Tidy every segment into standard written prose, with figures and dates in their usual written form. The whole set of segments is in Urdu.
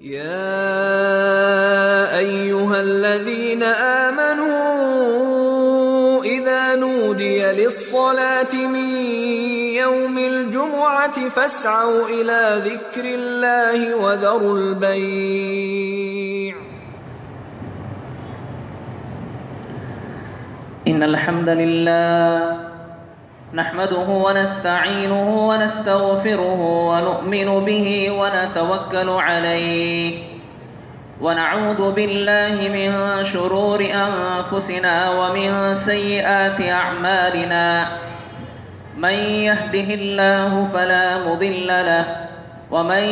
يا أيها الذين آمنوا إذا نودي للصلاة من يوم الجمعة فاسعوا إلى ذكر الله وذروا البيع. إن الحمد لله نحمده ونستعينه ونستغفره ونؤمن به ونتوكل عليه ونعوذ بالله من شرور أنفسنا ومن سيئات أعمالنا. من يهده الله فلا مضل له ومن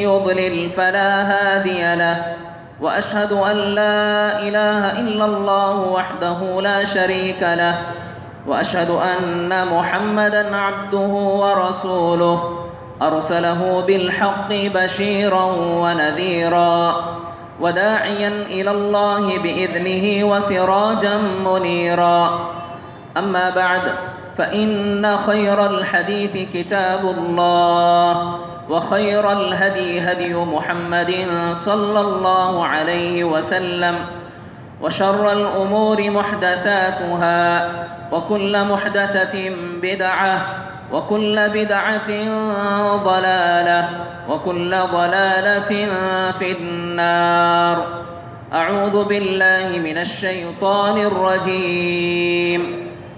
يضلل فلا هادي له، وأشهد أن لا إله إلا الله وحده لا شريك له، وأشهد أن محمدًا عبده ورسوله أرسله بالحق بشيرًا ونذيرًا وداعيًا إلى الله بإذنه وسراجًا منيرًا. أما بعد، فإن خير الحديث كتاب الله، وخير الهدي هدي محمد صلى الله عليه وسلم، وشر الأمور محدثاتها، وكل محدثة بدعة، وكل بدعة ضلالة، وكل ضلالة في النار. أعوذ بالله من الشيطان الرجيم.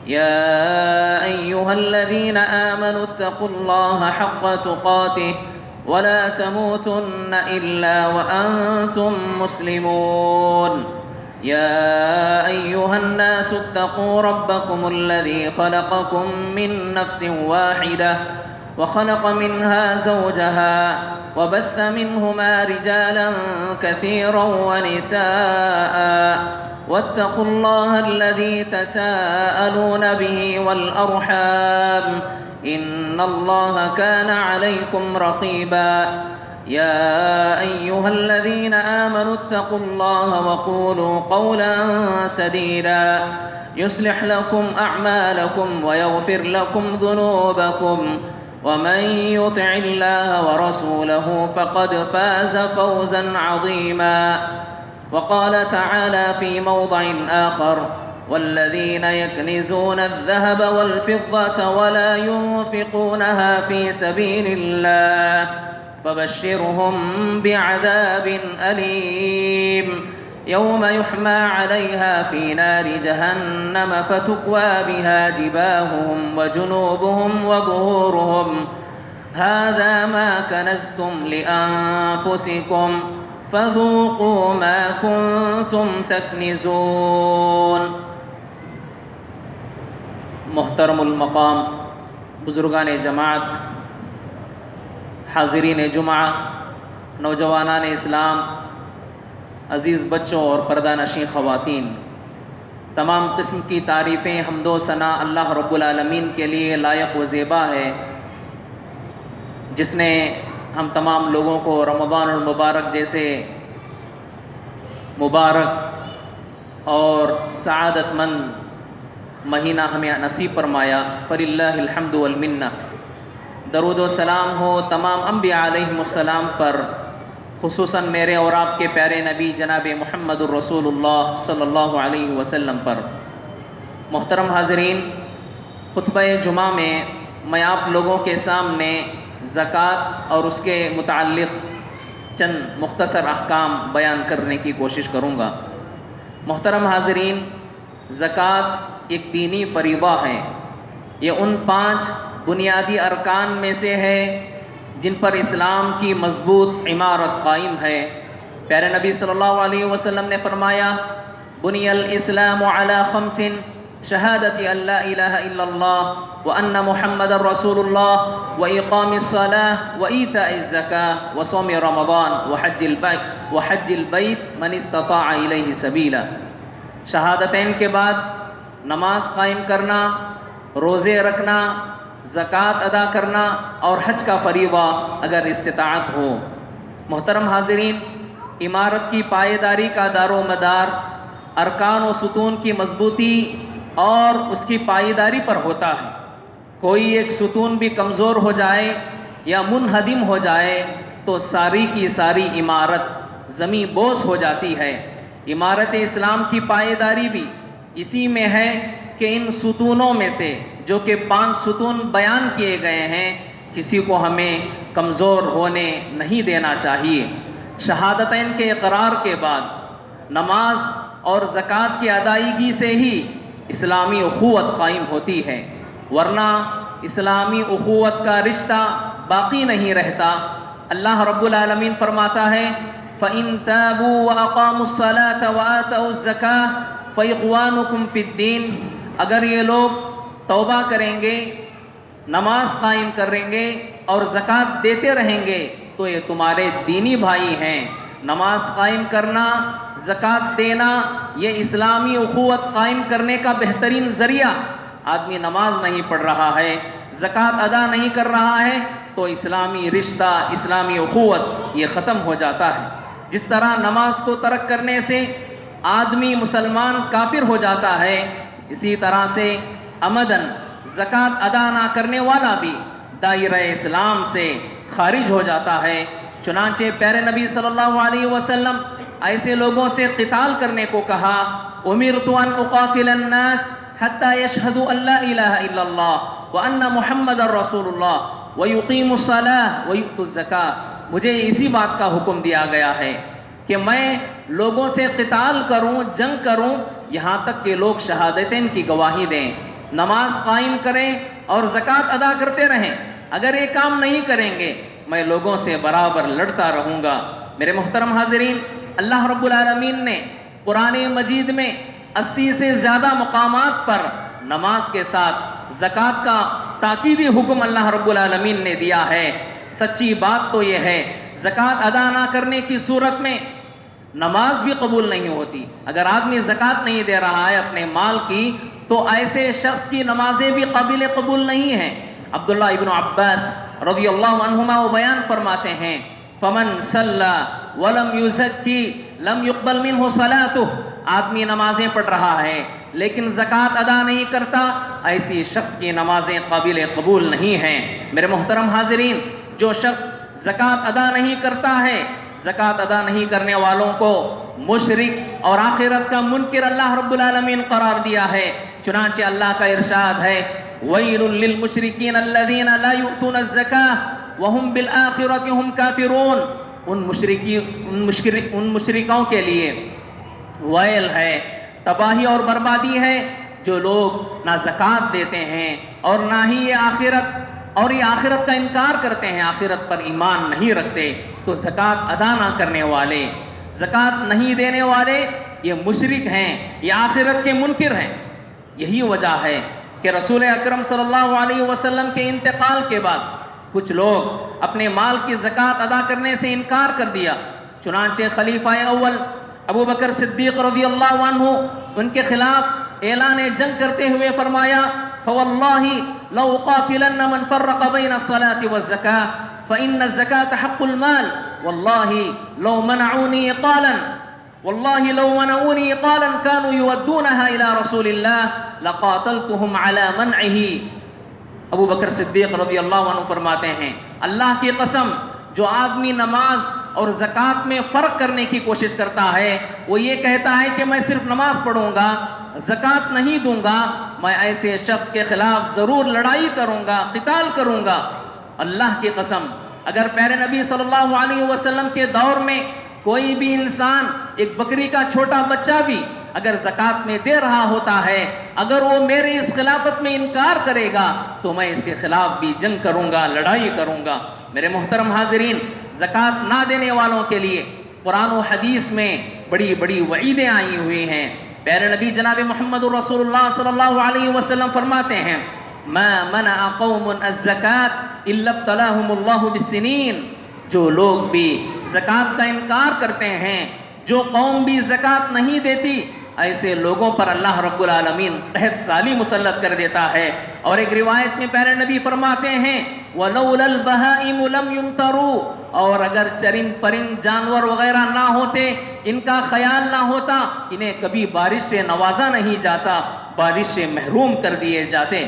يا أيها الذين آمنوا اتقوا الله حق تقاته ولا تموتن إلا وأنتم مسلمون. يا أيها الناس اتقوا ربكم الذي خلقكم من نفس واحدة وخلق منها زوجها وبث منهما رجالا كثيرا ونساء، واتقوا الله الذي تساءلون به والأرحام، إن الله كان عليكم رقيبا. يا أيها الذين آمنوا اتقوا الله وقولوا قولا سديدا يصلح لكم أعمالكم ويغفر لكم ذنوبكم، ومن يطع الله ورسوله فقد فاز فوزا عظيما. وقال تعالى في موضع آخر: والذين يكنزون الذهب والفضة ولا ينفقونها في سبيل الله فبشرهم بعذاب أليم يوم يحمى عليها في نار جهنم فتكوى بها جباههم وجنوبهم وظهورهم هذا ما كنزتم لأنفسكم فذوقوا ما كنتم تكنزون. محترم المقام بزرگان جماعت، حاضرین جمعہ، نوجوانان اسلام، عزیز بچوں اور پردہ نشین خواتین، تمام قسم کی تعریفیں، حمد و ثنا اللہ رب العالمین کے لیے لائق و زیبا ہے، جس نے ہم تمام لوگوں کو رمضان المبارک جیسے مبارک اور سعادت مند مہینہ ہمیں نصیب فرمایا۔ فللہ الحمد والمنہ۔ درود و سلام ہو تمام انبیاء علیہم السلام پر، خصوصاً میرے اور آپ کے پیارے نبی جناب محمد الرسول اللہ صلی اللہ علیہ وسلم پر۔ محترم حاضرین، خطبہ جمعہ میں میں آپ لوگوں کے سامنے زکوٰۃ اور اس کے متعلق چند مختصر احکام بیان کرنے کی کوشش کروں گا۔ محترم حاضرین، زکوٰۃ ایک دینی فریضہ ہے۔ یہ ان 5 بنیادی ارکان میں سے ہے جن پر اسلام کی مضبوط عمارت قائم ہے۔ پیارے نبی صلی اللہ علیہ وسلم نے فرمایا: بنی الاسلام علی 5: شہادت ان لا الہ الا اللہ وان محمد رسول اللہ واقام الصلاۃ وایتاء الزکاۃ وصوم رمضان وحج البیت من استطاع الیہ سبیلا۔ شہادتین کے بعد نماز قائم کرنا، روزے رکھنا، زکوٰۃ ادا کرنا اور حج کا فریضہ اگر استطاعت ہو۔ محترم حاضرین، عمارت کی پائیداری کا دار و مدار ارکان و ستون کی مضبوطی اور اس کی پائیداری پر ہوتا ہے۔ کوئی ایک ستون بھی کمزور ہو جائے یا منہدم ہو جائے تو ساری کی ساری عمارت زمیں بوس ہو جاتی ہے۔ عمارت اسلام کی پائیداری بھی اسی میں ہے کہ ان ستونوں میں سے جو کہ 5 ستون بیان کیے گئے ہیں، کسی کو ہمیں کمزور ہونے نہیں دینا چاہیے۔ شہادتین کے اقرار کے بعد نماز اور زکوٰۃ کی ادائیگی سے ہی اسلامی اخوت قائم ہوتی ہے، ورنہ اسلامی اخوت کا رشتہ باقی نہیں رہتا۔ اللہ رب العالمین فرماتا ہے فَإِن تَابُوا وَأَقَامُوا الصَّلَاةَ وَآتَوُا الزَّكَاةَ فَإِخْوَانُكُمْ فِي الدِّينِ، اگر یہ لوگ توبہ کریں گے، نماز قائم کریں گے اور زکوٰۃ دیتے رہیں گے تو یہ تمہارے دینی بھائی ہیں۔ نماز قائم کرنا، زکوٰۃ دینا، یہ اسلامی اخوت قائم کرنے کا بہترین ذریعہ۔ آدمی نماز نہیں پڑھ رہا ہے، زکوٰۃ ادا نہیں کر رہا ہے تو اسلامی رشتہ، اسلامی اخوت یہ ختم ہو جاتا ہے۔ جس طرح نماز کو ترک کرنے سے آدمی مسلمان کافر ہو جاتا ہے، اسی طرح سے عمدن زکوٰۃ ادا نہ کرنے والا بھی دائرہ اسلام سے خارج ہو جاتا ہے۔ چنانچہ پیارے نبی صلی اللہ علیہ وسلم ایسے لوگوں سے قتال کرنے کو کہا، امرت ان اقاتل الناس حتی یشہدوا ان لا الہ الا اللہ وان محمد رسول اللہ ویقیموا الصلاۃ ویؤتوا الزکاۃ، مجھے اسی بات کا حکم دیا گیا ہے کہ میں لوگوں سے قتال کروں، جنگ کروں، یہاں تک کہ لوگ شہادتین کی گواہی دیں، نماز قائم کریں اور زکوٰۃ ادا کرتے رہیں۔ اگر یہ کام نہیں کریں گے میں لوگوں سے برابر لڑتا رہوں گا۔ میرے محترم حاضرین، اللہ رب العالمین نے قرآن مجید میں 80 سے زیادہ مقامات پر نماز کے ساتھ زکوٰۃ کا تاکیدی حکم اللہ رب العالمین نے دیا ہے۔ سچی بات تو یہ ہے زکوٰۃ ادا نہ کرنے کی صورت میں نماز بھی قبول نہیں ہوتی۔ اگر آدمی زکوٰۃ نہیں دے رہا ہے اپنے مال کی تو ایسے شخص کی نمازیں بھی قابل قبول نہیں ہیں۔ عبداللہ ابن عباس رضی اللہ عنہما وہ بیان فرماتے ہیں فمن صلی ولم یزکی لم یقبل منہ صلاتہ، آدمی نمازیں پڑھ رہا ہے لیکن زکوٰۃ ادا نہیں کرتا، ایسی شخص کی نمازیں قابل قبول نہیں ہیں۔ میرے محترم حاضرین، جو شخص زکوٰۃ ادا نہیں کرتا ہے، زکوٰۃ ادا نہیں کرنے والوں کو مشرک اور آخرت کا منکر اللہ رب العالمین قرار دیا ہے۔ چنانچہ اللہ کا ارشاد ہے وَيْلٌ لِّلْمُشْرِكِينَ الَّذِينَ لَا يُؤْتُونَ الزَّكَاةَ وَهُمْ بِالْآخِرَةِ هُمْ كَافِرُونَ، ان مشرکوں کے لیے ویل ہے، تباہی اور بربادی ہے جو لوگ نہ زکوٰۃ دیتے ہیں اور نہ ہی یہ آخرت کا انکار کرتے ہیں، آخرت پر ایمان نہیں رکھتے۔ تو زکوٰۃ ادا نہ کرنے والے، زکوٰۃ نہیں دینے والے یہ مشرک ہیں، یہ آخرت کے منکر ہیں۔ یہی وجہ ہے کہ رسول اکرم صلی اللہ علیہ وسلم کے انتقال کے بعد کچھ لوگ اپنے مال کی زکوٰۃ ادا کرنے سے انکار کر دیا۔ چنانچہ خلیفہ اول ابو بکر صدیق رضی اللہ عنہ ان کے خلاف اعلان جنگ کرتے ہوئے فرمایا فواللہ لو قاتلن من فرق بین الصلاة والزکاة فإن الزکاة حق المال واللہ لو منعونی قالا كانوا يودونها الى رسول اللہ لقاتلتهم على منعه۔ ابو بکر صدیق رضی اللہ عنہ فرماتے ہیں اللہ کی قسم، جو آدمی نماز اور زکوٰۃ میں فرق کرنے کی کوشش کرتا ہے، وہ یہ کہتا ہے کہ میں صرف نماز پڑھوں گا، زکوٰۃ نہیں دوں گا، میں ایسے شخص کے خلاف ضرور لڑائی کروں گا، قتال کروں گا۔ اللہ کی قسم، اگر پیارے نبی صلی اللہ علیہ وسلم کے دور میں کوئی بھی انسان، ایک بکری کا چھوٹا بچہ بھی اگر زکوٰۃ میں دے رہا ہوتا ہے، اگر وہ میرے اس خلافت میں انکار کرے گا تو میں اس کے خلاف بھی جنگ کروں گا، لڑائی کروں گا۔ میرے محترم حاضرین، زکوٰۃ نہ دینے والوں کے لیے قرآن و حدیث میں بڑی بڑی وعیدیں آئی ہوئی ہیں۔ پیارے نبی جناب محمد رسول اللہ صلی اللہ علیہ وسلم فرماتے ہیں ما منع قوم الزکاة الا ابتلاهم اللہ بالسنین، جو لوگ بھی زکوٰۃ کا انکار کرتے ہیں، جو قوم بھی زکوٰۃ نہیں دیتی، ایسے لوگوں پر اللہ رب العالمین قحط سالی مسلط کر دیتا ہے۔ اور ایک روایت میں پیارے نبی فرماتے ہیں وَلَوْلَا الْبَهَائِمُ لَمْ يُمْطَرُوا، اور اگر چرند پرند جانور وغیرہ نہ ہوتے، ان کا خیال نہ ہوتا، انہیں کبھی بارش سے نوازا نہیں جاتا، بارش سے محروم کر دیے جاتے۔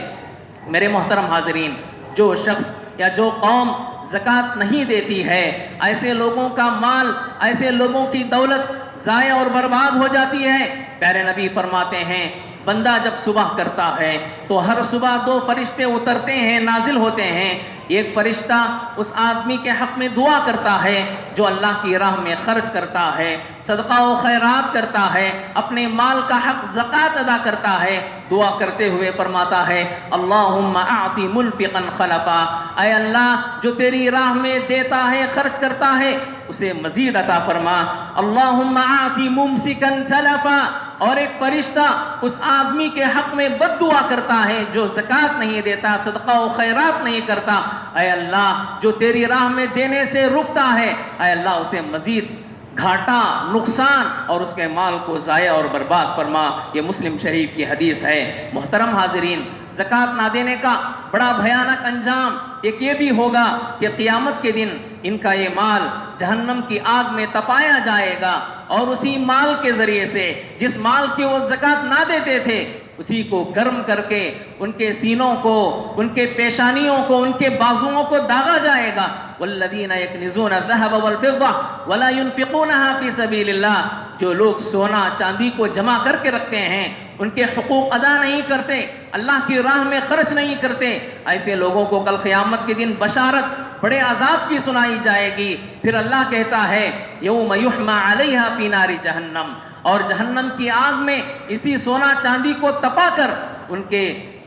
میرے محترم حاضرین، جو شخص یا جو قوم زکوٰۃ نہیں دیتی ہے، ایسے لوگوں کا مال، ایسے لوگوں کی دولت ضائع اور برباد ہو جاتی ہے۔ پیارے نبی فرماتے ہیں بندہ جب صبح کرتا ہے تو ہر صبح 2 فرشتے اترتے ہیں، نازل ہوتے ہیں۔ ایک فرشتہ اس آدمی کے حق میں دعا کرتا ہے جو اللہ کی راہ میں خرچ کرتا ہے، صدقہ و خیرات کرتا ہے، اپنے مال کا حق زکوٰۃ ادا کرتا ہے۔ دعا کرتے ہوئے فرماتا ہے اللہم اعطی منفقا خلفا، اے اللہ جو تیری راہ میں دیتا ہے، خرچ کرتا ہے، اسے مزید عطا فرما۔ اللہم اعطی ممسکا تلفا، اور ایک فرشتہ اس آدمی کے حق میں بد دعا کرتا ہے جو زکوٰۃ نہیں دیتا، صدقہ و خیرات نہیں کرتا، اے اللہ جو تیری راہ میں دینے سے رکتا ہے، اے اللہ اسے مزید گھاٹا، نقصان اور اس کے مال کو ضائع اور برباد فرما۔ یہ مسلم شریف کی حدیث ہے۔ محترم حاضرین، زکوٰۃ نہ دینے کا بڑا بھیانک انجام ایک یہ بھی ہوگا کہ قیامت کے دن ان کا یہ مال جہنم کی آگ میں تپایا جائے گا، اور اسی مال کے ذریعے سے جس مال کی وہ زکوٰۃ نہ دیتے تھے اسی کو گرم کر کے ان کے سینوں کو، ان کے پیشانیوں کو، ان کے بازوؤں کو داغا جائے گا۔ والذین یکنزون الذھب والفضہ ولا ينفقونها فی سبیل اللہ، جو لوگ سونا چاندی کو جمع کر کے رکھتے ہیں، ان کے حقوق ادا نہیں کرتے، اللہ کی راہ میں خرچ نہیں کرتے، ایسے لوگوں کو کل قیامت کے دن بشارت بڑے عذاب کی سنائی جائے گی۔ پھر اللہ کہتا ہے یوم یحمى علیہا فی نار جہنم، اور جہنم کی آگ میں اسی سونا چاندی کو تپا کر ان کے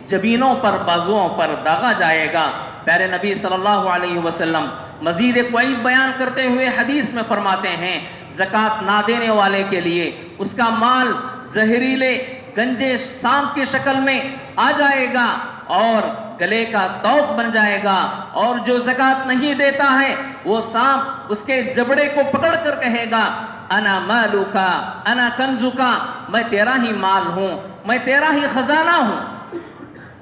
جبینوں پر، بازوؤں پر داغا جائے گا۔ پیارے نبی صلی اللہ علیہ وسلم مزید ایک وعید بیان کرتے ہوئے حدیث میں فرماتے ہیں زکوٰۃ نہ دینے والے کے لیے اس کا مال زہریلے گنجے سانپ کی شکل میں آ جائے گا اور گلے کا طوق بن جائے گا، اور جو زکوٰۃ نہیں دیتا ہے وہ سانپ اس کے جبڑے کو پکڑ کر کہے گا انا مالوکا انا کنزوکا، میں تیرا ہی مال ہوں، میں تیرا ہی خزانہ ہوں،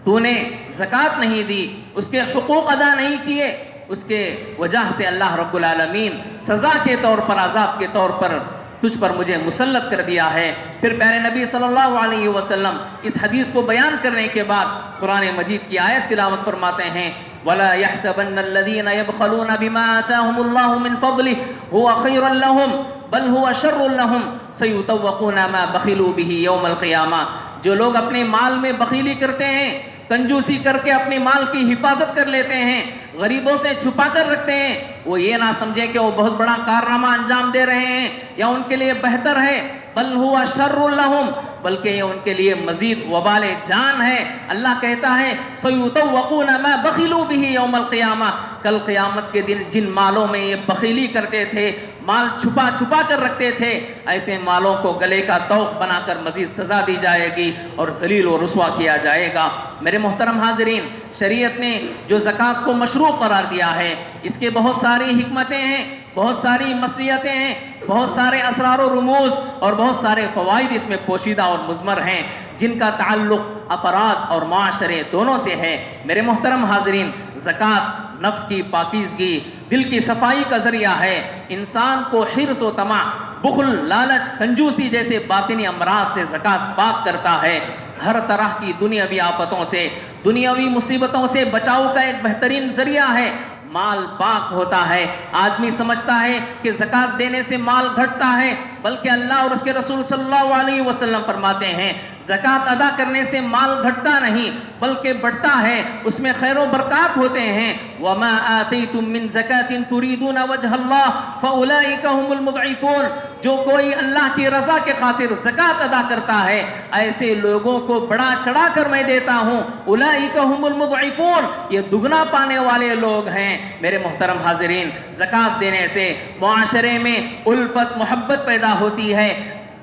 تو نے زکوٰۃ نہیں دی، اس کے حقوق ادا نہیں کیے، اس کے وجہ سے اللہ رب العالمین سزا کے طور پر، عذاب کے طور پر تجھ پر مجھے مسلط کر دیا ہے۔ پھر پیارے نبی صلی اللہ علیہ وسلم اس حدیث کو بیان کرنے کے بعد قرآن مجید کی آیت تلاوت فرماتے ہیں وَلَا يَحْسَبَنَّ الَّذِينَ يَبْخَلُونَ بِمَا آتَاهُمُ اللَّهُ مِنْ فَضْلِهِ هُوَ خَيْرٌ لَهُمْ بَلْ هُوَ شَرٌّ لَهُمْ سَيُطَوَّقُونَ مَا بَخِلُوا بِهِ يَوْمَ الْقِيَامَةِ، جو لوگ اپنے مال میں بخیلی کرتے ہیں، کنجوسی کر کے اپنے مال کی حفاظت کر لیتے ہیں، غریبوں سے چھپا کر رکھتے ہیں، وہ یہ نہ سمجھے کہ وہ بہت بڑا کارنامہ انجام دے رہے ہیں یا ان کے لیے بہتر ہے، بل ہوا شر لہم، بلکہ یہ ان کے لیے مزید وبال جان ہے۔ اللہ کہتا ہے سیطوقون ما بخلوا به یوم القیامہ، کل قیامت کے دن جن مالوں میں یہ بخیلی کرتے تھے، مال چھپا چھپا کر رکھتے تھے، ایسے مالوں کو گلے کا طوق بنا کر مزید سزا دی جائے گی اور ذلیل و رسوا کیا جائے گا۔ میرے محترم حاضرین، شریعت نے جو زکوٰۃ کو مشروع قرار دیا ہے اس کے بہت ساری حکمتیں ہیں، بہت ساری مصلحتیں ہیں، بہت سارے اسرار و رموز اور بہت سارے فوائد اس میں پوشیدہ اور مضمر ہیں جن کا تعلق افراد اور معاشرے دونوں سے ہے۔ میرے محترم حاضرین، زکوٰۃ نفس کی پاکیزگی، دل کی صفائی کا ذریعہ ہے، انسان کو حرص و طمع، بخل، لالچ، کنجوسی جیسے باطنی امراض سے زکوٰۃ پاک کرتا ہے، ہر طرح کی دنیاوی آفتوں سے، دنیاوی مصیبتوں سے بچاؤ کا ایک بہترین ذریعہ ہے۔ مال پاک ہوتا ہے، آدمی سمجھتا ہے کہ زکوٰۃ دینے سے مال گھٹتا ہے، بلکہ اللہ اور اس کے رسول صلی اللہ علیہ وسلم فرماتے ہیں زکوٰۃ ادا کرنے سے مال گھٹتا نہیں بلکہ بڑھتا ہے، اس میں خیر و برکات ہوتے ہیں۔ وَمَا آتَيْتُم مِّن زَكَاةٍ تُرِيدُونَ وَجْهَ اللَّهِ فَأُولَٰئِكَ هُمُ الْمُضْعِفُونَ، جو کوئی اللہ کی رضا کے خاطر زکوٰۃ ادا کرتا ہے ایسے لوگوں کو بڑا چڑھا کر میں دیتا ہوں، أُولَٰئِكَ هُمُ الْمُضْعِفُونَ، یہ دگنا پانے والے لوگ ہیں۔ میرے محترم حاضرین، زکوٰۃ دینے سے معاشرے میں الفت، محبت پیدا ہوتی ہے،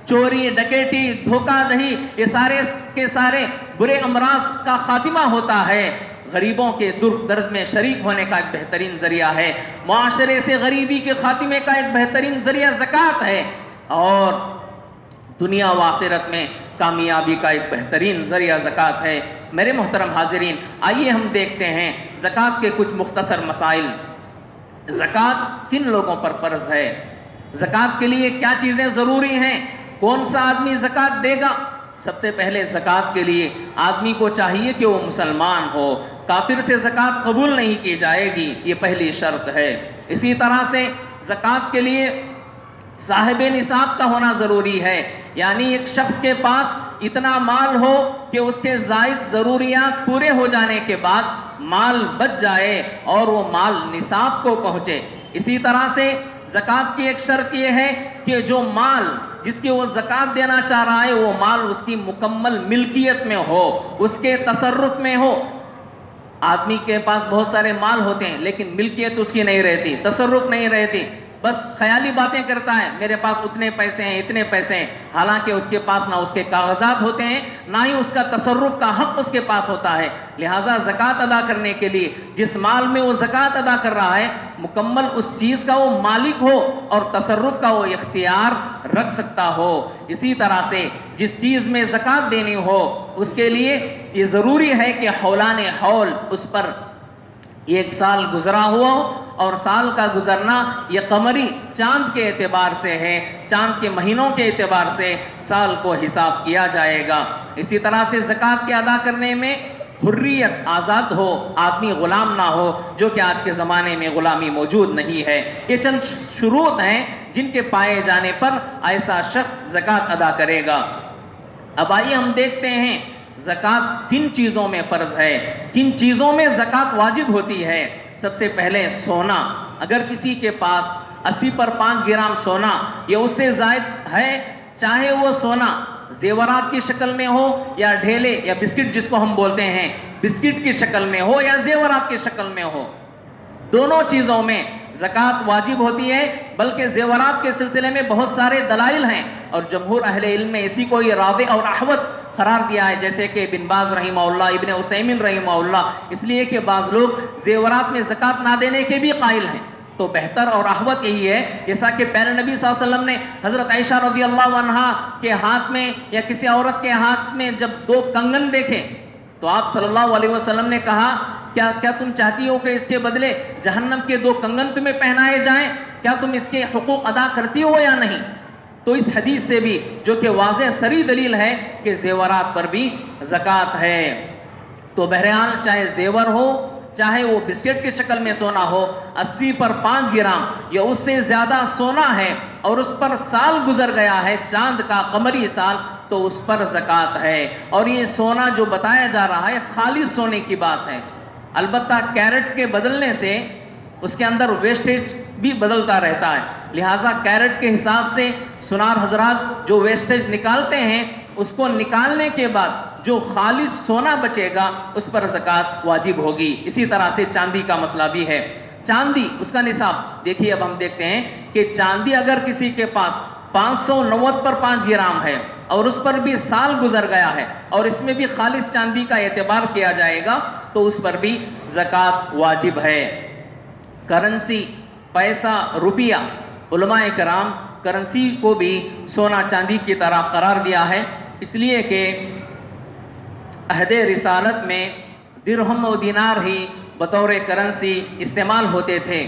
چوری، ڈکیٹی، دھوکہ دہی، یہ سارے کے سارے برے امراض کا خاتمہ ہوتا ہے، غریبوں کے درد میں شریک ہونے کا ایک بہترین ذریعہ ہے، معاشرے سے غریبی کے خاتمے کا ایک بہترین ذریعہ زکوٰۃ ہے، اور دنیا و آخرت میں کامیابی کا ایک بہترین ذریعہ زکوٰۃ ہے۔ میرے محترم حاضرین، آئیے ہم دیکھتے ہیں زکوٰۃ کے کچھ مختصر مسائل۔ زکوٰۃ کن لوگوں پر فرض ہے؟ زکوٰۃ کے لیے کیا چیزیں ضروری ہیں؟ کون سا آدمی زکوٰۃ دے گا؟ سب سے پہلے زکوٰۃ کے لیے آدمی کو چاہیے کہ وہ مسلمان ہو. کافر سے زکوٰۃ قبول نہیں کی جائے گی، یہ پہلی شرط ہے. اسی طرح سے زکوٰۃ کے لیے صاحب نصاب کا ہونا ضروری ہے، یعنی ایک شخص کے پاس اتنا مال ہو کہ اس کے زائد ضروریات پورے ہو جانے کے بعد مال بچ جائے اور وہ مال نصاب کو پہنچے. اسی طرح سے زکوٰۃ کی ایک شرط یہ ہے کہ جو مال جس کی وہ زکوٰۃ دینا چاہ رہا ہے وہ مال اس کی مکمل ملکیت میں ہو، اس کے تصرف میں ہو. آدمی کے پاس بہت سارے مال ہوتے ہیں لیکن ملکیت اس کی نہیں رہتی، تصرف نہیں رہتی، بس خیالی باتیں کرتا ہے، میرے پاس اتنے پیسے ہیں اتنے پیسے ہیں، حالانکہ اس کے پاس نہ اس کے کاغذات ہوتے ہیں نہ ہی اس کا تصرف کا حق اس کے پاس ہوتا ہے. لہٰذا زکوٰۃ ادا کرنے کے لیے جس مال میں وہ زکوٰۃ ادا کر رہا ہے مکمل اس چیز کا وہ مالک ہو اور تصرف کا وہ اختیار رکھ سکتا ہو. اسی طرح سے جس چیز میں زکوٰۃ دینی ہو اس کے لیے یہ ضروری ہے کہ حولان حول اس پر 1 سال گزرا ہوا ہو، اور سال کا گزرنا یہ قمری چاند کے اعتبار سے ہے، چاند کے مہینوں کے اعتبار سے سال کو حساب کیا جائے گا. اسی طرح سے زکوٰۃ کے ادا کرنے میں حریت، آزاد ہو، آدمی غلام نہ ہو، جو کہ آج کے زمانے میں غلامی موجود نہیں ہے. یہ چند شروط ہیں جن کے پائے جانے پر ایسا شخص زکوٰۃ ادا کرے گا. اب آئیے ہم دیکھتے ہیں زکوٰۃ کن چیزوں میں فرض ہے، کن چیزوں میں زکوٰۃ واجب ہوتی ہے. سب سے پہلے سونا. اگر کسی کے پاس 80 پر 5 گرام سونا یا اس سے زائد ہے، چاہے وہ سونا زیورات کی شکل میں ہو یا ڈھیلے یا بسکٹ جس کو ہم بولتے ہیں بسکٹ کی شکل میں ہو یا زیورات کی شکل میں ہو، دونوں چیزوں میں زکوٰۃ واجب ہوتی ہے. بلکہ زیورات کے سلسلے میں بہت سارے دلائل ہیں اور جمہور اہل علم نے اسی کو یہ راضح اور احوط قرار دیا ہے، جیسے کہ ابن باز رحمہ اللہ، ابن عثیمین رحمہ اللہ. اس لیے کہ بعض لوگ زیورات میں زکوٰۃ نہ دینے کے بھی قائل ہیں، تو بہتر اور احوط یہی ہے جیسا کہ پیارے نبی صلی اللہ علیہ وسلم نے حضرت عائشہ رضی اللہ عنہا کے ہاتھ میں یا کسی عورت کے ہاتھ میں جب 2 کنگن دیکھے تو آپ صلی اللہ علیہ وسلم نے کہا کیا تم چاہتی ہو کہ اس کے بدلے جہنم کے 2 کنگن تمہیں پہنائے جائیں؟ کیا تم اس کے حقوق ادا کرتی ہو یا نہیں؟ تو اس حدیث سے بھی جو کہ واضح صریح دلیل ہے کہ زیورات پر بھی زکوٰۃ ہے. تو بہرحال چاہے زیور ہو چاہے وہ بسکٹ کی شکل میں سونا ہو، 80 پر 5 گرام یا اس سے زیادہ سونا ہے اور اس پر سال گزر گیا ہے چاند کا قمری سال، تو اس پر زکوٰۃ ہے. اور یہ سونا جو بتایا جا رہا ہے خالص سونے کی بات ہے. البتہ کیرٹ کے بدلنے سے اس کے اندر ویسٹیج بھی بدلتا رہتا ہے، لہٰذا کیرٹ کے حساب سے سونار حضرات جو ویسٹیج نکالتے ہیں اس کو نکالنے کے بعد جو خالص سونا بچے گا اس پر زکوٰۃ واجب ہوگی. اسی طرح سے چاندی کا مسئلہ بھی ہے. چاندی اس کا نصاب دیکھیے. اب ہم دیکھتے ہیں کہ چاندی اگر کسی کے پاس 590 پر 5 گرام ہے اور اس پر بھی سال گزر گیا ہے اور اس میں بھی خالص چاندی کا اعتبار کیا جائے گا تو اس پر بھی زکوٰۃ واجب ہے. کرنسی، پیسہ، روپیہ، علماء کرام کرنسی کو بھی سونا چاندی کی طرح قرار دیا ہے، اس لیے کہ عہد رسالت میں درہم و دینار ہی بطور کرنسی استعمال ہوتے تھے،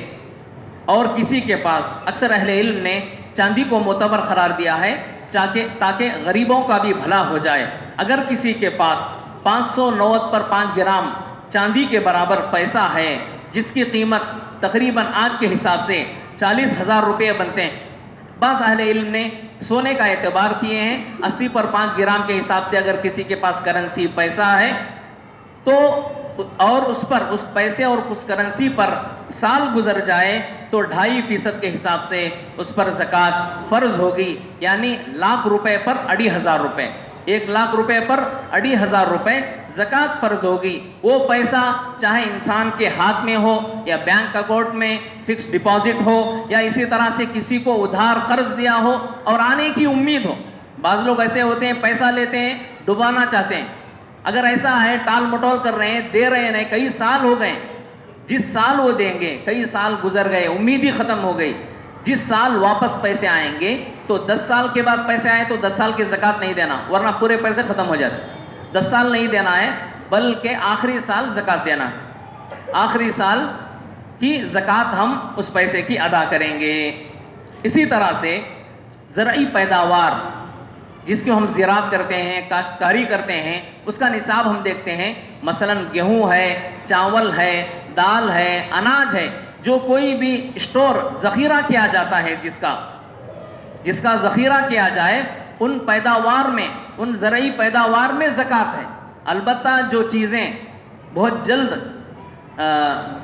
اور کسی کے پاس اکثر اہل علم نے چاندی کو معتبر قرار دیا ہے تاکہ غریبوں کا بھی بھلا ہو جائے. اگر کسی کے پاس 590 پر 5 گرام چاندی کے برابر پیسہ ہے جس کی قیمت تقریباً آج کے حساب سے 40,000 روپے بنتے ہیں، بعض اہل علم نے سونے کا اعتبار کیے ہیں 80 پر 5 گرام کے حساب سے اگر کسی کے پاس کرنسی پیسہ ہے تو اور اس پیسے اور اس کرنسی پر سال گزر جائے تو 2.5% کے حساب سے اس پر زکوٰۃ فرض ہوگی، یعنی لاکھ روپے پر 2,500 روپے، 1 لاکھ روپے پر 2,500 روپے زکوٰۃ فرض ہوگی. وہ پیسہ چاہے انسان کے ہاتھ میں ہو یا بینک اکاؤنٹ میں فکس ڈپازٹ ہو یا اسی طرح سے کسی کو ادھار قرض دیا ہو اور آنے کی امید ہو. بعض لوگ ایسے ہوتے ہیں پیسہ لیتے ہیں ڈبانا چاہتے ہیں، اگر ایسا ہے ٹال مٹول کر رہے ہیں، دے رہے ہیں، کئی سال ہو گئے، جس سال وہ دیں گے کئی سال گزر گئے، امید ہی ختم ہو گئی، جس سال واپس پیسے آئیں گے تو 10 سال کے بعد پیسے آئے تو 10 سال کی زکوٰۃ نہیں دینا ورنہ پورے پیسے ختم ہو جاتے. 10 سال نہیں دینا ہے بلکہ آخری سال زکوٰۃ دینا، آخری سال کی زکوٰۃ ہم اس پیسے کی ادا کریں گے. اسی طرح سے زرعی پیداوار جس کو ہم زراعت کرتے ہیں، کاشتکاری کرتے ہیں، اس کا نصاب ہم دیکھتے ہیں، مثلاً گیہوں ہے، چاول ہے، دال ہے، اناج ہے، جو کوئی بھی اسٹور ذخیرہ کیا جاتا ہے، جس کا ذخیرہ کیا جائے، ان پیداوار میں، ان زرعی پیداوار میں زکوٰۃ ہے۔ البتہ جو چیزیں بہت جلد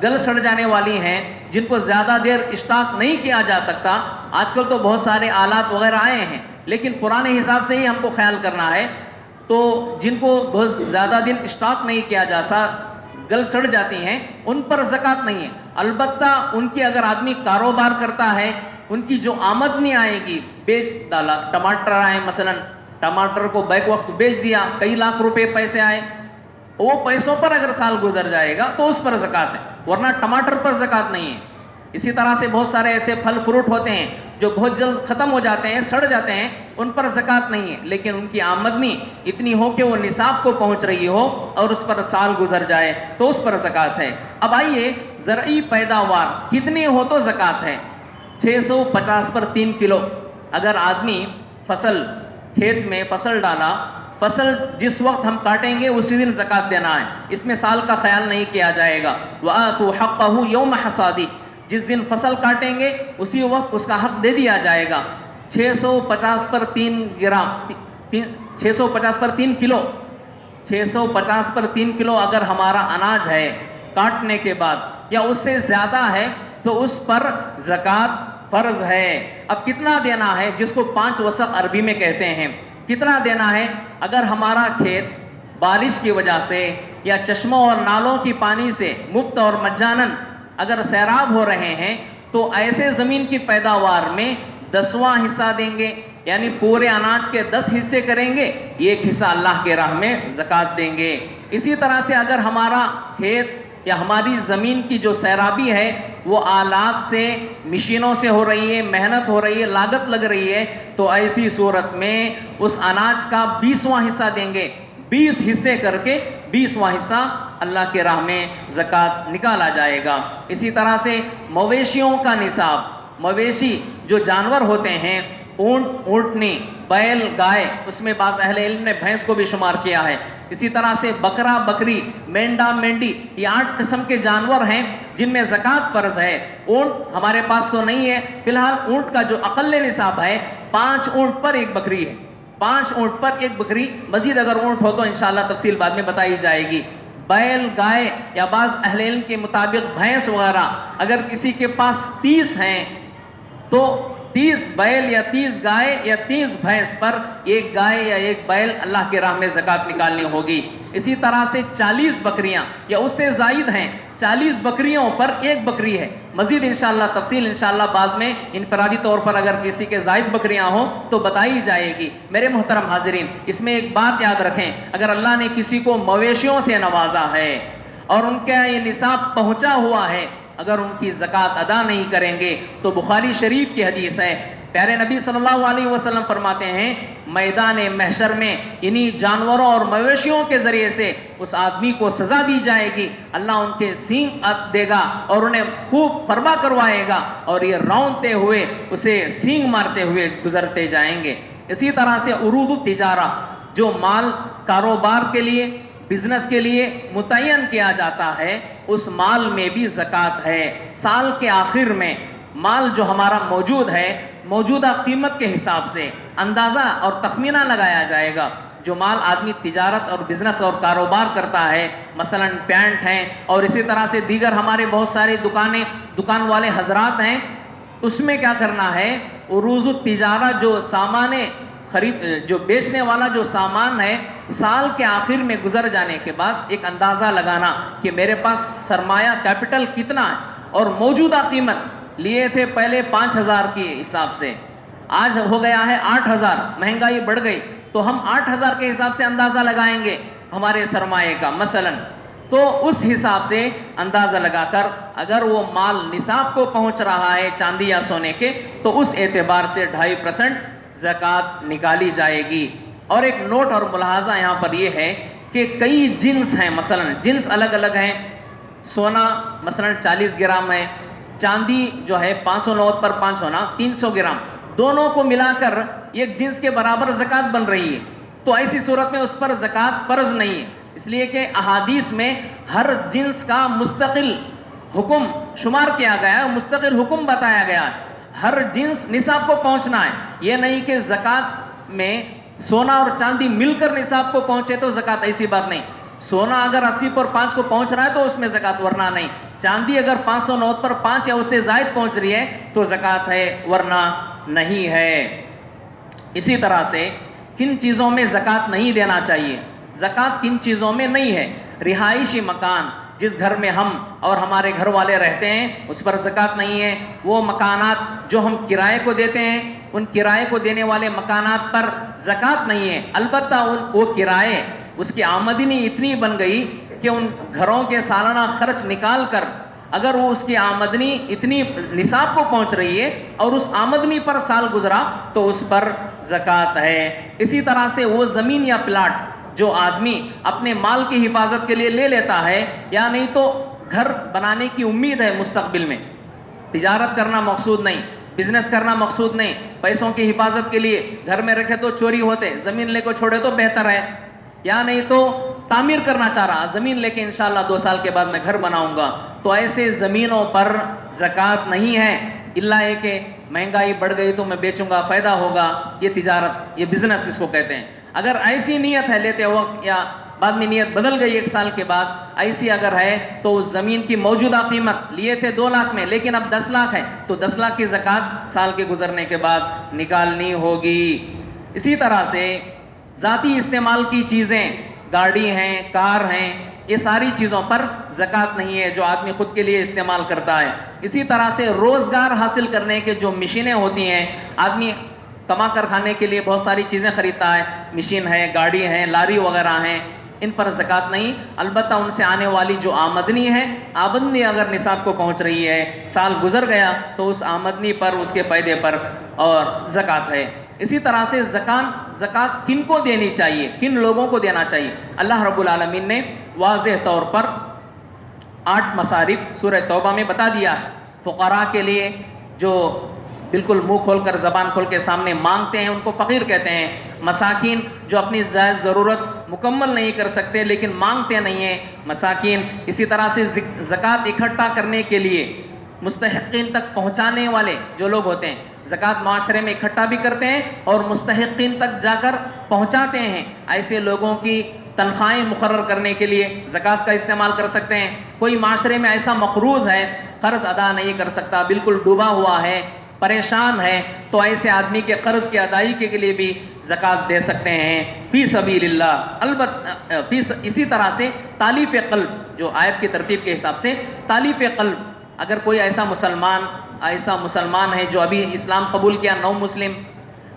گل سڑ جانے والی ہیں، جن کو زیادہ دیر اسٹاک نہیں کیا جا سکتا، آج کل تو بہت سارے آلات وغیرہ آئے ہیں، لیکن پرانے حساب سے ہی ہم کو خیال کرنا ہے، تو جن کو بہت زیادہ دن اسٹاک نہیں کیا جا سکتا، گل سڑ جاتی ہیں، ان پر زکوٰۃ نہیں ہے۔ البتہ ان کی اگر آدمی کاروبار کرتا ہے، ان کی جو آمدنی آئے گی، بیچ ڈالا، ٹماٹر آئے، مثلا ٹماٹر کو بیک وقت بیچ دیا، کئی لاکھ روپے پیسے آئے، وہ پیسوں پر اگر سال گزر جائے گا تو اس پر زکوٰۃ ہے، ورنہ ٹماٹر پر زکوٰۃ نہیں ہے۔ اسی طرح سے بہت سارے ایسے پھل فروٹ ہوتے ہیں جو بہت جلد ختم ہو جاتے ہیں، سڑ جاتے ہیں، ان پر زکوٰۃ نہیں ہے، لیکن ان کی آمدنی اتنی ہو کہ وہ نصاب کو پہنچ رہی ہو اور اس پر سال گزر جائے تو اس پر زکوٰۃ ہے۔ اب آئیے، زرعی پیداوار کتنی ہو تو زکوٰۃ ہے؟ 650 پر 3 کلو۔ اگر آدمی فصل، کھیت میں فصل ڈالا، فصل جس وقت ہم کاٹیں گے اسی دن زکوٰۃ دینا ہے، اس میں سال کا خیال نہیں کیا جائے گا۔ وَآتُوا حَقَّهُ يَوْمَ حَصَادِهِ، جس دن فصل کاٹیں گے اسی وقت اس کا حق دے دیا جائے گا۔ 650 پر 3 گرام، 650 پر 3 کلو، 650 پر 3 کلو اگر ہمارا اناج ہے کاٹنے کے بعد، یا اس سے زیادہ ہے، تو اس پر زکوٰۃ فرض ہے۔ اب کتنا دینا ہے، جس کو 5 وسق عربی میں کہتے ہیں، کتنا دینا ہے؟ اگر ہمارا کھیت بارش کی وجہ سے یا چشموں اور نالوں کی پانی سے مفت اور مجاناً اگر سیراب ہو رہے ہیں، تو ایسے زمین کی پیداوار میں 10واں حصہ دیں گے، یعنی پورے اناج کے 10 حصے کریں گے، 1 حصہ اللہ کے راہ میں زکوٰۃ دیں گے۔ اسی طرح سے اگر ہمارا کھیت یا ہماری زمین کی جو سیرابی ہے وہ آلات سے، مشینوں سے ہو رہی ہے، محنت ہو رہی ہے، لاگت لگ رہی ہے، تو ایسی صورت میں اس اناج کا 20واں حصہ دیں گے، 20 حصے کر کے 20واں حصہ اللہ کے راہ میں زکوٰۃ نکالا جائے گا۔ اسی طرح سے مویشیوں کا نصاب، مویشی جو جانور ہوتے ہیں، اونٹ، اونٹنی، بیل، گائے، اس میں بعض اہل علم نے بھینس کو بھی شمار کیا ہے۔ اسی طرح سے بکرا، بکری، مینڈا، مینڈی، یہ 8 قسم کے جانور ہیں جن میں زکوٰۃ فرض ہے۔ اونٹ ہمارے پاس تو نہیں ہے فی الحال، اونٹ کا جو اقل نصاب ہے 5 اونٹ پر 1 بکری ہے، 5 اونٹ پر 1 بکری، مزید اگر اونٹ ہو تو انشاءاللہ تفصیل بعد میں بتائی جائے گی۔ بیل، گائے یا بعض اہل علم کے مطابق بھینس وغیرہ، اگر کسی کے پاس 30 ہیں تو 30 بیل یا 30 گائے یا 30 بھینس پر 1 گائے یا 1 بیل اللہ کے راہ میں زکوٰۃ نکالنی ہوگی۔ اسی طرح سے 40 بکریاں یا اس سے زائد ہیں، 40 بکریوں پر 1 بکری ہے۔ مزید انشاءاللہ تفصیل انشاءاللہ بعد میں انفرادی طور پر اگر کسی کے زائد بکریاں ہوں تو بتائی جائے گی۔ میرے محترم حاضرین، اس میں ایک بات یاد رکھیں، اگر اللہ نے کسی کو مویشیوں سے نوازا ہے اور ان کا یہ نصاب پہنچا ہوا ہے، اگر ان کی زکوٰۃ ادا نہیں کریں گے تو بخاری شریف کی حدیث ہے، پیارے نبی صلی اللہ علیہ وسلم فرماتے ہیں، میدان محشر میں انہی جانوروں اور مویشیوں کے ذریعے سے اس آدمی کو سزا دی جائے گی، اللہ ان کے سینگ دے گا اور انہیں خوب فرما کروائے گا، اور یہ رونتے ہوئے اسے سینگ مارتے ہوئے گزرتے جائیں گے۔ اسی طرح سے عروض التجارہ، جو مال کاروبار کے لیے، بزنس کے لیے متعین کیا جاتا ہے، اس مال میں بھی زکوٰۃ ہے۔ سال کے آخر میں مال جو ہمارا موجود ہے، موجودہ قیمت کے حساب سے اندازہ اور تخمینہ لگایا جائے گا۔ جو مال آدمی تجارت اور بزنس اور کاروبار کرتا ہے، مثلا پینٹ ہیں اور اسی طرح سے دیگر ہمارے بہت سارے دکان والے حضرات ہیں، اس میں کیا کرنا ہے، عروض التجارہ جو سامان جو بیچنے والا جو سامان ہے، سال کے آخر میں گزر جانے کے بعد ایک اندازہ لگانا کہ میرے پاس سرمایہ کیپٹل کتنا ہے، اور موجودہ قیمت لیے تھے پہلے 5,000 کے حساب سے، آج ہو گیا ہے 8,000، مہنگائی بڑھ گئی تو ہم 8,000 کے حساب سے اندازہ لگائیں گے ہمارے سرمایے کا مثلا، تو اس حساب سے اندازہ لگا کر اگر وہ مال نصاب کو پہنچ رہا ہے چاندی یا سونے کے، تو اس اعتبار سے 2.5% زکوٰۃ نکالی جائے گی۔ اور ایک نوٹ اور ملاحظہ یہاں پر یہ ہے کہ کئی جنس ہیں، مثلا جنس الگ الگ ہیں، سونا مثلا 40 گرام ہے، چاندی جو ہے 509 پر 5 ہونا 300 گرام، دونوں کو ملا کر ایک جنس کے برابر زکوٰۃ بن رہی ہے، تو ایسی صورت میں اس پر زکوٰۃ فرض نہیں ہے، اس لیے کہ احادیث میں ہر جنس کا مستقل حکم شمار کیا گیا ہے، مستقل حکم بتایا گیا ہے، ہر جنس نصاب کو پہنچنا ہے، یہ نہیں کہ زکوٰۃ میں سونا اور چاندی مل کر نصاب کو پہنچے تو زکوٰۃ، ایسی بات نہیں، سونا اگر 80 پر 5 کو پہنچ رہا ہے تو اس میں زکوٰۃ، ورنہ نہیں، چاندی اگر 500 نوٹ پر 5 یا اس سے زائد پہنچ رہی ہے تو زکوٰۃ ہے، ورنہ نہیں ہے۔ اسی طرح سے کن چیزوں میں زکوٰۃ نہیں دینا چاہیے، زکوٰۃ کن چیزوں میں نہیں ہے، رہائشی مکان، جس گھر میں ہم اور ہمارے گھر والے رہتے ہیں اس پر زکوٰۃ نہیں ہے، وہ مکانات جو ہم کرائے کو دیتے ہیں ان کرائے کو دینے والے مکانات پر زکوٰۃ نہیں ہے، البتہ وہ کرائے اس کی آمدنی اتنی بن گئی کہ ان گھروں کے سالانہ خرچ نکال کر اگر وہ اس کی آمدنی اتنی نصاب کو پہنچ رہی ہے اور اس آمدنی پر سال گزرا تو اس پر زکوٰۃ ہے۔ اسی طرح سے وہ زمین یا پلاٹ جو آدمی اپنے مال کی حفاظت کے لیے لے لیتا ہے، یا نہیں تو گھر بنانے کی امید ہے مستقبل میں، تجارت کرنا مقصود نہیں، بزنس کرنا مقصود نہیں، پیسوں کی حفاظت کے لیے گھر میں رکھے تو چوری ہوتے، زمین لے کو چھوڑے تو بہتر ہے، یا نہیں تو تعمیر کرنا چاہ رہا، زمین لے کے انشاءاللہ 2 سال کے بعد میں گھر بناؤں گا، تو ایسے زمینوں پر زکوٰۃ نہیں ہے، الا یہ کہ مہنگائی بڑھ گئی تو میں بیچوں گا فائدہ ہوگا، یہ تجارت، یہ بزنس اس کو کہتے ہیں۔ اگر ایسی نیت ہے لیتے وقت یا بعد میں نیت بدل گئی 1 سال کے بعد، ایسی اگر ہے تو اس زمین کی موجودہ قیمت لیے تھے 2 لاکھ میں لیکن اب 10 لاکھ ہے تو 10 لاکھ کی زکوٰۃ سال کے گزرنے کے بعد نکالنی ہوگی۔ اسی طرح سے ذاتی استعمال کی چیزیں، گاڑی ہیں، کار ہیں، یہ ساری چیزوں پر زکوٰۃ نہیں ہے جو آدمی خود کے لیے استعمال کرتا ہے۔ اسی طرح سے روزگار حاصل کرنے کے جو مشینیں ہوتی ہیں، آدمی کما کر کھانے کے لیے بہت ساری چیزیں خریدتا ہے، مشین ہے، گاڑی ہے، لاری وغیرہ ہیں، ان پر زکوٰۃ نہیں، البتہ ان سے آنے والی جو آمدنی ہے، آمدنی اگر نصاب کو پہنچ رہی ہے، سال گزر گیا تو اس آمدنی پر، اس کے فائدے پر اور زکوٰۃ ہے۔ اسی طرح سے زکوٰۃ کن کو دینی چاہیے، کن لوگوں کو دینا چاہیے، اللہ رب العالمین نے واضح طور پر 8 مصارف سورہ توبہ میں بتا دیا ہے۔ فقراء کے لیے جو بالکل منہ کھول کر زبان کھول کے سامنے مانگتے ہیں ان کو فقیر کہتے ہیں، مساکین جو اپنی جائز ضرورت مکمل نہیں کر سکتے لیکن مانگتے نہیں ہیں، مساکین۔ اسی طرح سے زکوٰۃ اکٹھا کرنے کے لیے مستحقین تک پہنچانے والے جو لوگ ہوتے ہیں، زکوٰۃ معاشرے میں اکٹھا بھی کرتے ہیں اور مستحقین تک جا کر پہنچاتے ہیں، ایسے لوگوں کی تنخواہیں مقرر کرنے کے لیے زکوٰۃ کا استعمال کر سکتے ہیں۔ کوئی معاشرے میں ایسا مقروض ہے، قرض ادا نہیں کر سکتا، بالکل ڈوبا ہوا ہے، پریشان ہے، تو ایسے آدمی کے قرض کی ادائیگی کے لیے بھی زکوٰۃ دے سکتے ہیں فی سبیل اللہ۔ البتہ اسی طرح سے تالیف قلب، جو آیت کی ترتیب کے حساب سے تالیف قلب، اگر کوئی ایسا مسلمان ہے جو ابھی اسلام قبول کیا، نو مسلم،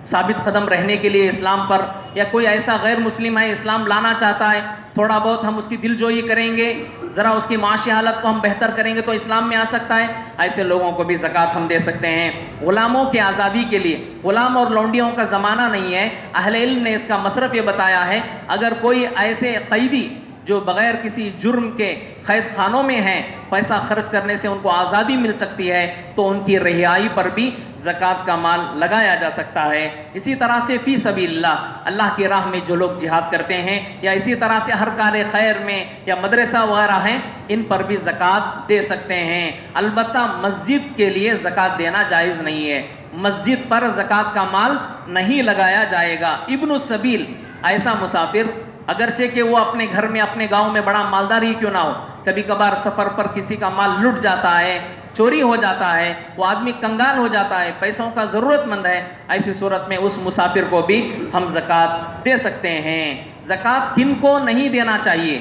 ثابت قدم رہنے کے لیے اسلام پر، یا کوئی ایسا غیر مسلم ہے اسلام لانا چاہتا ہے، تھوڑا بہت ہم اس کی دل جوئی کریں گے، ذرا اس کی معاشی حالت کو ہم بہتر کریں گے تو اسلام میں آ سکتا ہے، ایسے لوگوں کو بھی زکوٰۃ ہم دے سکتے ہیں۔ غلاموں کی آزادی کے لیے، غلام اور لونڈیوں کا زمانہ نہیں ہے، اہل علم نے اس کا مصرف یہ بتایا ہے، اگر کوئی ایسے قیدی جو بغیر کسی جرم کے قید خانوں میں ہیں، پیسہ خرچ کرنے سے ان کو آزادی مل سکتی ہے تو ان کی رہائی پر بھی زکوٰۃ کا مال لگایا جا سکتا ہے۔ اسی طرح سے فی سبیل اللہ، اللہ کی راہ میں جو لوگ جہاد کرتے ہیں، یا اسی طرح سے ہر کار خیر میں یا مدرسہ وغیرہ ہیں، ان پر بھی زکوٰۃ دے سکتے ہیں۔ البتہ مسجد کے لیے زکوٰۃ دینا جائز نہیں ہے، مسجد پر زکوٰۃ کا مال نہیں لگایا جائے گا۔ ابن السبیل، ایسا مسافر اگرچہ کہ وہ اپنے گھر میں، اپنے گاؤں میں بڑا مالدار ہی کیوں نہ ہو، کبھی کبھار سفر پر کسی کا مال لٹ جاتا ہے، چوری ہو جاتا ہے، وہ آدمی کنگال ہو جاتا ہے، پیسوں کا ضرورت مند ہے، ایسی صورت میں اس مسافر کو بھی ہم زکوٰۃ دے سکتے ہیں۔ زکوٰۃ کن کو نہیں دینا چاہیے؟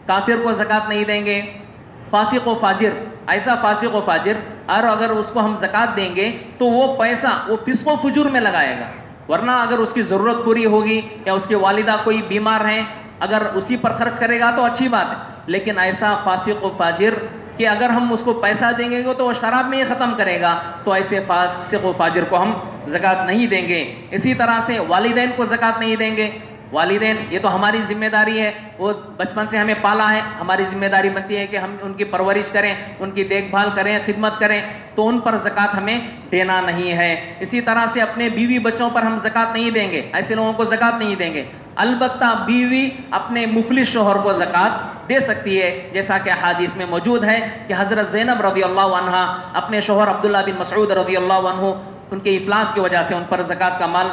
کافر کو زکوٰۃ نہیں دیں گے، فاسق و فاجر، ایسا فاسق و فاجر، اور اگر اس کو ہم زکوٰۃ دیں گے تو وہ پیسہ وہ فسق و فجور میں لگائے گا، ورنہ اگر اس کی ضرورت پوری ہوگی یا اس کی والدہ کوئی بیمار ہیں، اگر اسی پر خرچ کرے گا تو اچھی بات ہے، لیکن ایسا فاسق و فاجر کہ اگر ہم اس کو پیسہ دیں گے تو وہ شراب میں ہی ختم کرے گا، تو ایسے فاسق و فاجر کو ہم زکوٰۃ نہیں دیں گے۔ اسی طرح سے والدین کو زکوٰۃ نہیں دیں گے، والدین یہ تو ہماری ذمہ داری ہے، وہ بچپن سے ہمیں پالا ہے، ہماری ذمہ داری بنتی ہے کہ ہم ان کی پرورش کریں، ان کی دیکھ بھال کریں، خدمت کریں، تو ان پر زکوٰۃ ہمیں دینا نہیں ہے۔ اسی طرح سے اپنے بیوی بچوں پر ہم زکوٰۃ نہیں دیں گے، ایسے لوگوں کو زکوٰۃ نہیں دیں گے۔ البتہ بیوی اپنے مفلس شوہر کو زکوٰۃ دے سکتی ہے، جیسا کہ احادیث میں موجود ہے کہ حضرت زینب رضی اللہ عنہا اپنے شوہر عبداللہ بن مسعود رضی اللہ عنہ ان کے افلاس کی وجہ سے ان پر زکوٰۃ کا مال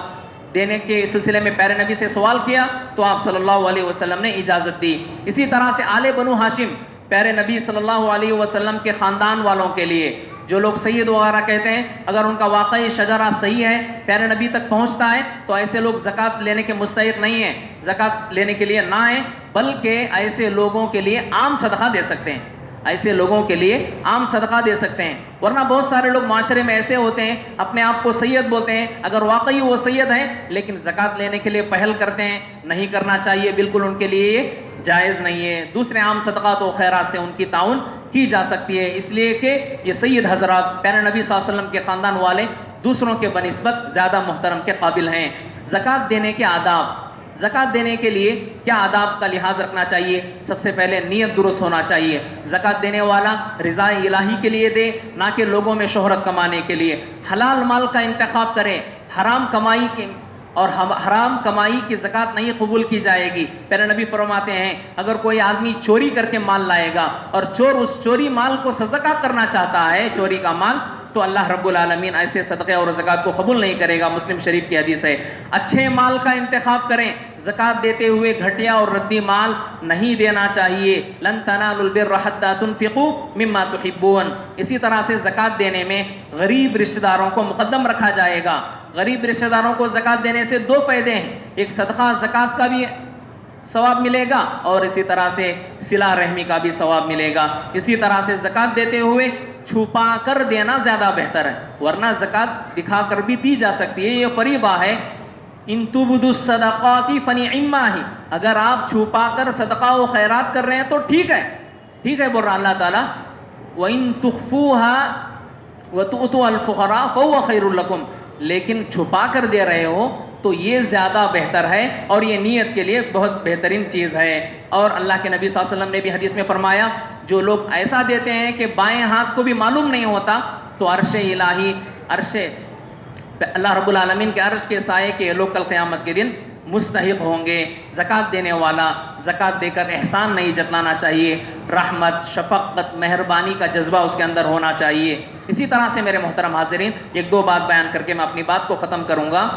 دینے کے سلسلے میں پیارے نبی سے سوال کیا تو آپ صلی اللہ علیہ وسلم نے اجازت دی۔ اسی طرح سے آل بنو ہاشم پیارے نبی صلی اللہ علیہ وسلم کے خاندان والوں کے لیے، جو لوگ سید وغیرہ کہتے ہیں، اگر ان کا واقعی شجرہ صحیح ہے، پیارے نبی تک پہنچتا ہے، تو ایسے لوگ زکوٰۃ لینے کے مستحق نہیں ہیں، زکوٰۃ لینے کے لیے نہ آئیں، بلکہ ایسے لوگوں کے لیے عام صدقہ دے سکتے ہیں، ایسے لوگوں کے لیے عام صدقہ دے سکتے ہیں۔ ورنہ بہت سارے لوگ معاشرے میں ایسے ہوتے ہیں، اپنے آپ کو سید بولتے ہیں، اگر واقعی وہ سید ہیں لیکن زکوٰۃ لینے کے لیے پہل کرتے ہیں، نہیں کرنا چاہیے، بالکل ان کے لیے یہ جائز نہیں ہے۔ دوسرے عام صدقات و خیرات سے ان کی تعاون کی جا سکتی ہے، اس لیے کہ یہ سید حضرات پیارے نبی صلی اللہ علیہ وسلم کے خاندان والے دوسروں کے بنسبت زیادہ محترم کے قابل ہیں۔ زکوٰۃ دینے کے آداب، زکوٰۃ دینے کے لیے کیا آداب کا لحاظ رکھنا چاہیے؟ سب سے پہلے نیت درست ہونا چاہیے۔ زکوٰۃ دینے والا رضا الہی کے لیے دے، نہ کہ لوگوں میں شہرت کمانے کے لیے۔ حلال مال کا انتخاب کرے، حرام کمائی کی اور حرام کمائی کی زکوٰۃ نہیں قبول کی جائے گی۔ پیارے نبی فرماتے ہیں اگر کوئی آدمی چوری کر کے مال لائے گا اور چور اس چوری مال کو صدقہ کرنا چاہتا ہے، چوری کا مال، تو اللہ رب العالمین ایسے صدقے اور زکوٰۃ کو قبول نہیں کرے گا۔ مسلم شریف کی حدیث ہے۔ اچھے مال کا انتخاب کریں، زکوٰۃ دیتے ہوئے گھٹیا اور ردی مال نہیں دینا چاہیے۔ لن تنالوا البر حتى تنفقوا مما تحبون۔ اسی طرح سے زکوٰۃ دینے میں غریب رشتہ داروں کو مقدم رکھا جائے گا۔ غریب رشتہ داروں کو زکوٰۃ دینے سے دو فائدے ہیں، ایک صدقہ زکوٰۃ کا بھی ثواب ملے گا اور اسی طرح سے صلہ رحمی کا بھی ثواب ملے گا۔ اسی طرح سے زکوٰۃ دیتے ہوئے چھپا کر دینا زیادہ بہتر ہے، ورنہ زکوٰۃ دکھا کر بھی دی جا سکتی ہے، یہ فریضہ ہے۔ ان تبدوا الصدقات فنعما ہی، اگر آپ چھپا کر صدقہ و خیرات کر رہے ہیں تو ٹھیک ہے، ٹھیک ہے بول رہا اللہ تعالیٰ۔ وَإِن تُخْفُوهَا وَتُؤْتُوهَا الْفُقَرَاءَ فَهُوَ خَيْرٌ لَكُمْ، لیکن چھپا کر دے رہے ہو تو یہ زیادہ بہتر ہے اور یہ نیت کے لیے بہت بہترین چیز ہے۔ اور اللہ کے نبی صلی اللہ علیہ وسلم نے بھی حدیث میں فرمایا جو لوگ ایسا دیتے ہیں کہ بائیں ہاتھ کو بھی معلوم نہیں ہوتا، تو عرش الہی، عرش اللہ رب العالمین کے عرش کے سائے کے لوگ کل قیامت کے دن مستحق ہوں گے۔ زکوٰۃ دینے والا زکوٰۃ دے کر احسان نہیں جتلانا چاہیے، رحمت، شفقت، مہربانی کا جذبہ اس کے اندر ہونا چاہیے۔ اسی طرح سے میرے محترم حاضرین، ایک دو بات بیان کر کے میں اپنی بات کو ختم کروں گا۔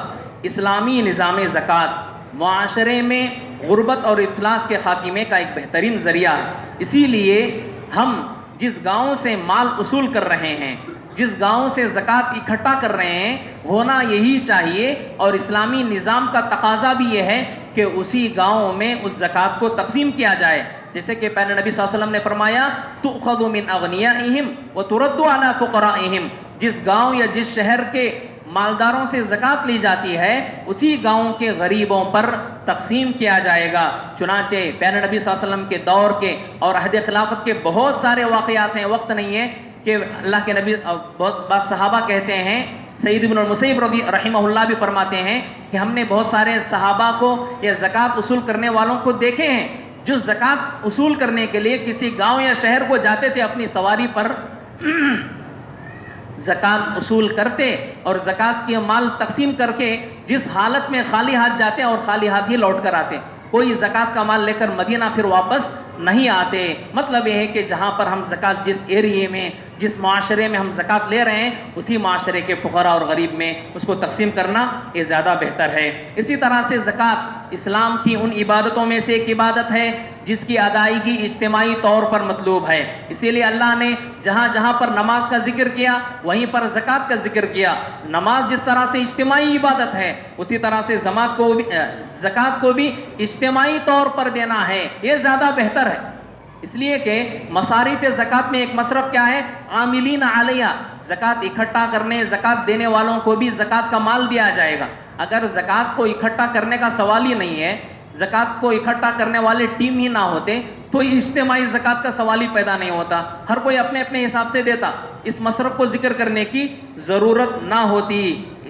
اسلامی نظام زکوٰۃ معاشرے میں غربت اور افلاس کے خاتمے کا ایک بہترین ذریعہ ہے۔ اسی لیے ہم جس گاؤں سے مال اصول کر رہے ہیں، جس گاؤں سے زکوٰۃ اکٹھا کر رہے ہیں، ہونا یہی چاہیے، اور اسلامی نظام کا تقاضا بھی یہ ہے کہ اسی گاؤں میں اس زکوٰۃ کو تقسیم کیا جائے۔ جیسے کہ پہلے نبی صلی اللہ علیہ وسلم نے فرمایا تؤخذ من اغنیائہم وترد علی فقرائہم، جس گاؤں یا جس شہر کے مالداروں سے زکوٰۃ لی جاتی ہے اسی گاؤں کے غریبوں پر تقسیم کیا جائے گا۔ چنانچہ پیارے نبی صلی اللہ علیہ وسلم کے دور کے اور عہد خلافت کے بہت سارے واقعات ہیں، وقت نہیں ہے کہ اللہ کے نبی، بعض صحابہ کہتے ہیں، سعید بن المسیب رحمہ اللہ بھی فرماتے ہیں کہ ہم نے بہت سارے صحابہ کو یا زکوٰۃ اصول کرنے والوں کو دیکھے ہیں جو زکوٰۃ اصول کرنے کے لیے کسی گاؤں یا شہر کو جاتے تھے، اپنی سواری پر زکوٰۃ اصول کرتے اور زکوٰۃ کے مال تقسیم کر کے جس حالت میں خالی ہاتھ جاتے اور خالی ہاتھ ہی لوٹ کر آتے، کوئی زکوٰۃ کا مال لے کر مدینہ پھر واپس نہیں آتے۔ مطلب یہ ہے کہ جہاں پر ہم زکوٰۃ، جس ایریے میں، جس معاشرے میں ہم زکوٰۃ لے رہے ہیں، اسی معاشرے کے فقراء اور غریب میں اس کو تقسیم کرنا یہ زیادہ بہتر ہے۔ اسی طرح سے زکوٰۃ اسلام کی ان عبادتوں میں سے ایک عبادت ہے جس کی ادائیگی اجتماعی طور پر مطلوب ہے، اسی لیے اللہ نے جہاں جہاں پر نماز کا ذکر کیا وہیں پر زکوٰۃ کا ذکر کیا۔ نماز جس طرح سے اجتماعی عبادت ہے اسی طرح سے زکوٰۃ کو بھی اجتماعی طور پر دینا ہے، یہ زیادہ بہتر ہے۔ اس لیے کہ مصارف زکوٰۃ میں ایک مصرف کیا ہے؟ عاملین علیہ، زکوٰۃ اکٹھا کرنے، زکوٰۃ دینے والوں کو بھی زکوٰۃ کا مال دیا جائے گا۔ اگر زکوٰۃ کو اکٹھا کرنے کا سوال ہی نہیں ہے، زکوٰۃ کو اکٹھا کرنے والے ٹیم ہی نہ ہوتے تو اجتماعی زکوٰۃ کا سوال ہی پیدا نہیں ہوتا، ہر کوئی اپنے اپنے حساب سے دیتا، اس مصرف کو ذکر کرنے کی ضرورت نہ ہوتی۔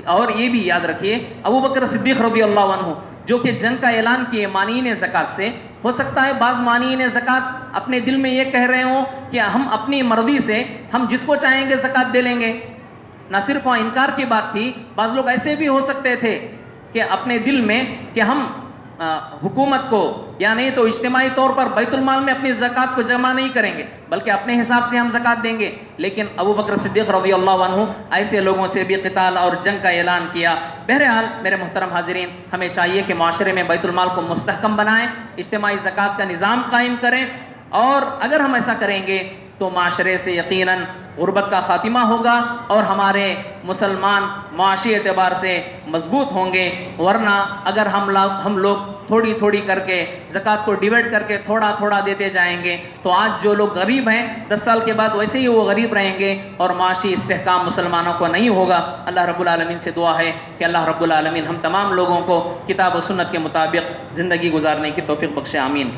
اور یہ بھی یاد رکھیے ابو بکر صدیق رضی اللہ عنہ جو کہ جنگ کا اعلان کیے مانعین زکوٰۃ سے. ہو سکتا ہے بعض مانعین زکوٰۃ اپنے دل میں یہ کہہ رہے ہوں کہ ہم اپنی مرضی سے ہم جس کو چاہیں گے زکوٰۃ دے لیں گے. نہ صرف وہاں انکار کی بات تھی، بعض لوگ ایسے بھی ہو سکتے تھے کہ اپنے دل میں کہ ہم حکومت کو یا نہیں تو اجتماعی طور پر بیت المال میں اپنی زکوٰۃ کو جمع نہیں کریں گے بلکہ اپنے حساب سے ہم زکوٰۃ دیں گے. لیکن ابو بکر صدیق رضی اللہ عنہ ایسے لوگوں سے بھی قتال اور جنگ کا اعلان کیا. بہرحال میرے محترم حاضرین، ہمیں چاہیے کہ معاشرے میں بیت المال کو مستحکم بنائیں، اجتماعی زکوٰۃ کا نظام قائم کریں، اور اگر ہم ایسا کریں گے تو معاشرے سے یقیناً غربت کا خاتمہ ہوگا اور ہمارے مسلمان معاشی اعتبار سے مضبوط ہوں گے. ورنہ اگر ہم لوگ تھوڑی تھوڑی کر کے زکوٰۃ کو ڈیوائڈ کر کے تھوڑا تھوڑا دیتے جائیں گے تو آج جو لوگ غریب ہیں 10 سال کے بعد ویسے ہی وہ غریب رہیں گے اور معاشی استحکام مسلمانوں کو نہیں ہوگا. اللہ رب العالمین سے دعا ہے کہ اللہ رب العالمین ہم تمام لوگوں کو کتاب و سنت کے مطابق زندگی گزارنے کی توفیق بخشے. آمین.